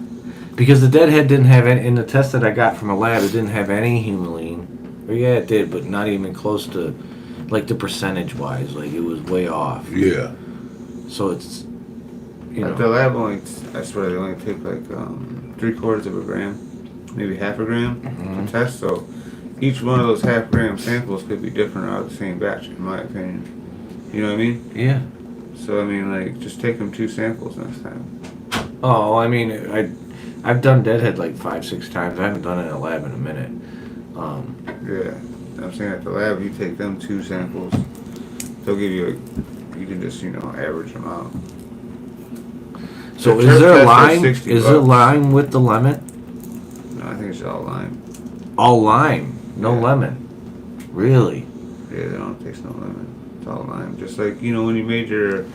because the Deadhead didn't have any. In the test that I got from a lab, it didn't have any humulene. Or yeah, it did, but not even close to like the percentage wise. Like it was way off. Yeah. At So it's the lab I swear they only take like 3/4 of a gram, maybe half a gram to test. So each one of those half-gram samples could be different out of the same batch, in my opinion. You know what I mean? yeah. So I mean, like, just take them 2 samples next time. Oh, I mean, I've done Deadhead like 5-6 times. I haven't done it in a lab in a minute. Yeah, I'm saying at the lab, you take them 2 samples. They'll give you you can just average them out. So The is there terp a test was lime? $60. Is there lime with the lemon? No, I think it's all lime. All lime, no Yeah. lemon. Really? Yeah, they don't taste no lemon. It's all lime. Just like when you made your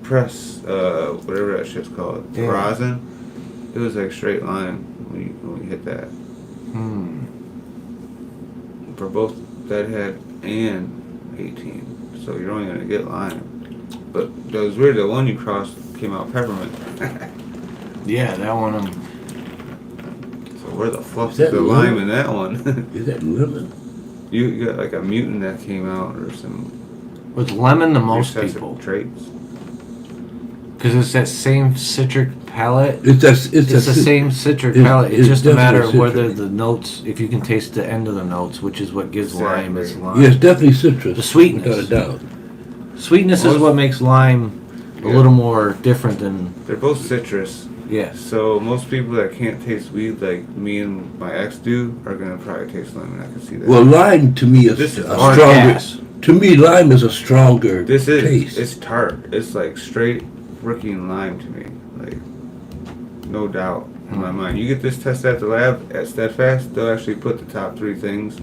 press, whatever that shit's called, Yeah. rosin. It was like straight lime when you hit that. For both Deadhead and 18. So you're only gonna get lime. But that was weird. The one you crossed came out peppermint. Yeah, that one. So where the fuck is that the lime lemon? in that one? Is that lemon? you got like a mutant that came out or some With lemon, the most recessive people, traits. because it's that same citric palate. It's It's the same citric it- palate. It's it's just a matter of definitely whether citric. the notes, if you can taste the end of the notes, which is what gives lime its Exactly. lime. Yeah, it's definitely citrus. The sweetness. Without a doubt. Sweetness is Most- what makes lime a Yeah. little more different than They're both citrus. yes. So most people that can't taste weed like me and my ex do are gonna probably taste lemon. I can see that. Well, lime to me is This is a or stronger. gas. To me, lime is a stronger this is taste. it's tart. It's like straight freaking lime to me. Like no doubt in my mind. You get this test at the lab at Steadfast, they'll actually put the top 3 things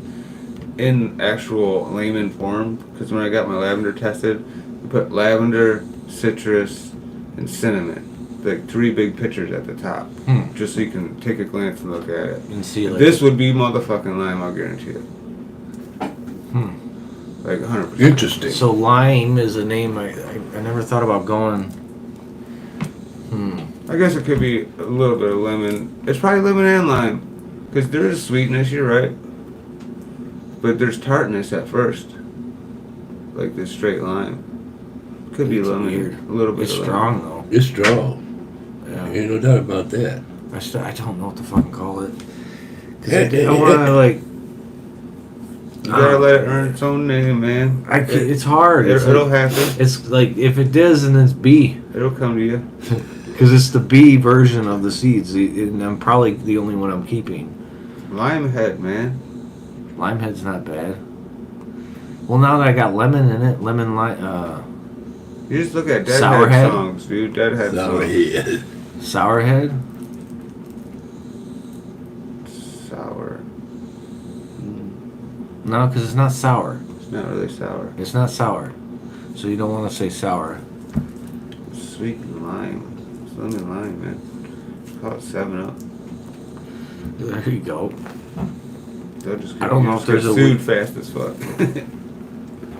in actual layman form. Because when I got my lavender tested, we put lavender, citrus, and cinnamon. Like 3 big pictures at the top, just so you can take a glance and look at it. And see like This would be motherfucking lime, I'll guarantee it. Like 100%. Interesting. So lime is a name I never thought about going. I guess it could be a little bit of lemon. It's probably lemon and lime. Because there is sweetness, you're right. But there's tartness at first. Like this straight lime. Could be It's lemon. weird. A little bit It's of strong though. It's strong. Yeah. Ain't no doubt about that. I don't know what to fucking call it. 'Cause Eh, I want to like. You gotta let it earn its own name, man. It's hard. It'll happen. It's like if it does, and it's B, It'll come to you. because it's the B version of the seeds, and I'm probably the only one I'm keeping. Lime head, man. Limehead's not bad. Well, now that I got lemon in it, lemon lime, You just look at Sour Deadhead head? songs, dude. Deadhead Sour songs. head. sour head. Sour. No, because it's not sour. It's not really sour. It's not sour, so you don't want to say sour. Sweet and lime. It's lemon lime, man. Call it 7-Up. There you go. They'll just I don't know you'll if there's get a sued fast as fuck.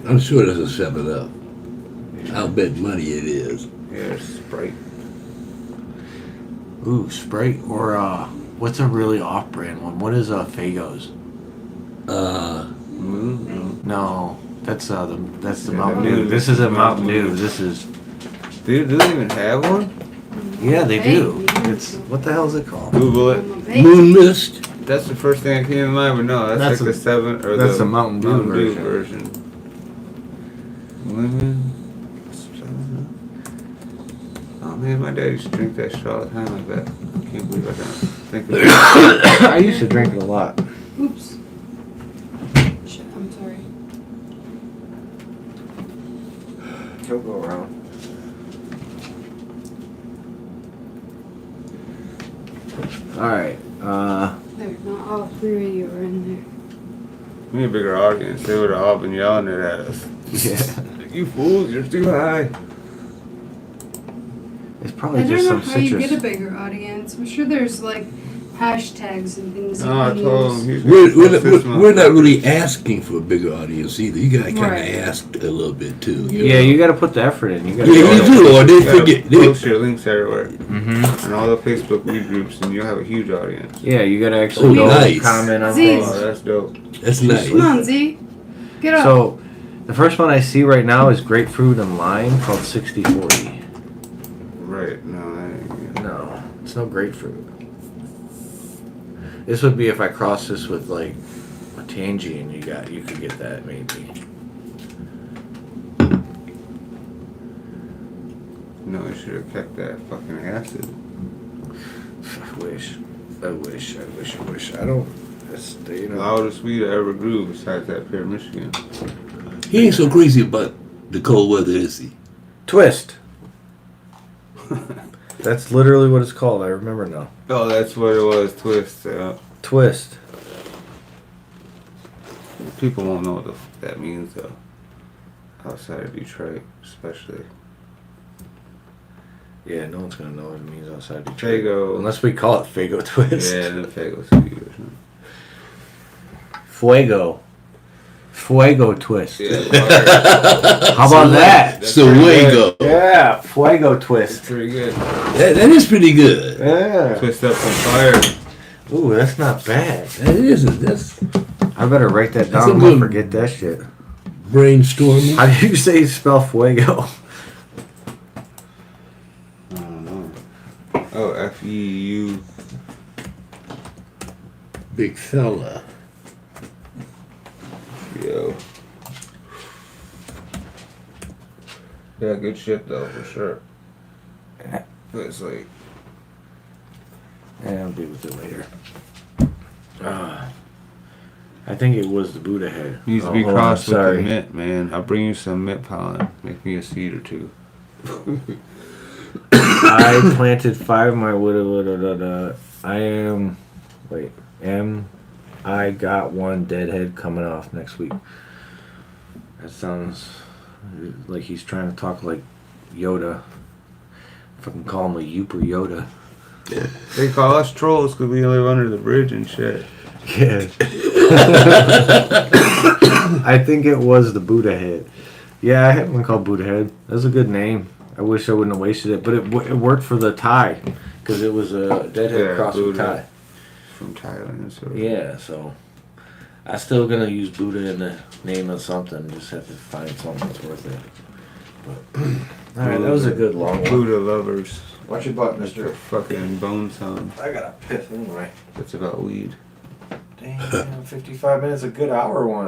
I'm sure there's a 7-Up. I'll bet money it is. Yeah, Sprite. Ooh, Sprite or what's a really off-brand one? What is Fago's? Moon? No, that's the Yeah, Mountain the Dew. new- This isn't Mountain Mountain Dew. Dew. This is Dude, do they even have one? yeah, they do. Hey. It's what the hell is it called? Google it. Moon Mist. That's the first thing that came to mind, but no, that's like a- the 7 or that's the the Mountain Dew version. Lemon. 7-Up. Oh man, my dad used to drink that shit all the time like that. I can't believe I don't think of it. I used to drink it a lot. Oops. Shit, I'm sorry. He'll go around. All right. There, not all three of you are in We need a bigger audience. They would have all been yelling it at us. Yeah. You fools, you're too high. It's there. probably I just don't know some how you citrus. get a bigger audience. I'm sure there's like hashtags and things you No, I can told use. him he's We're not really asking for a bigger audience either. You gotta kind of Right. ask a little bit too. Yeah, you got to put the effort in. You got Yeah, to. you do, or they You gotta forget. post your links everywhere. Mm-hmm. And all the Facebook weed groups, and you'll have a huge audience. Yeah, you got to actually Oh, go nice. comment on Z's. things. Oh, that's dope. That's nice. Come on, Z. Get up. So, the first one I see right now is grapefruit and lime called 60/40. Right, no, that ain't good. No, it's no grapefruit. This would be if I cross this with like a tangerine. You could get that maybe. No, you should have kept that fucking acid. I wish. I don't. It's, you know. Loudest weed I ever grew besides that Pure Michigan. He ain't so crazy about the cold weather, is he? Twist. That's literally what it's called. I remember now. Oh, that's what it was, Twist. Twist. People won't know what the fuck that means, though. Outside of Detroit, especially. Yeah, no one's gonna know what it means outside Detroit. Fago. Unless we call it Fago Twist. Yeah, and the Fago City or something. Fuego Twist. Yeah, How about that? That's Fuego. Yeah, Fuego it's Twist. pretty good. That is pretty good. Yeah. Twist up some fire. Ooh, that's not bad. That isn't. That's I better write that That's down. a I'm gonna good- forget that shit. brainstorming. How do you spell Fuego? I don't know. Oh, F-E-U. Big fella. Yo. Yeah, good shit though, for sure. But it's like, Yeah, I'll deal with it later. I think it was the Buddha head. needs to be hold on, crossed with the sorry. mint, man. I'll bring you some mint pollen. Make me a seed or two. I planted 5 of my I got 1 deadhead coming off next week. That sounds like he's trying to talk like Yoda. Fucking call him a Yooper Yoda. They call us trolls because we live under the bridge and shit. Yeah. I think it was the Buddha Head. Yeah, I had one called Buddha Head. That was a good name. I wish I wouldn't have wasted it, but it worked for the Thai because it was a deadhead cross with Thai. From Thailand. So. Yeah, so I still gonna use Buddha in the name of something. Just have to find something that's worth it. But, all right, that was a good long one. Buddha lovers. Watch your butt, Mr. Mister. Fucking bone song. I got a piss anyway. That's about weed. Damn, 55 minutes, a good hour one.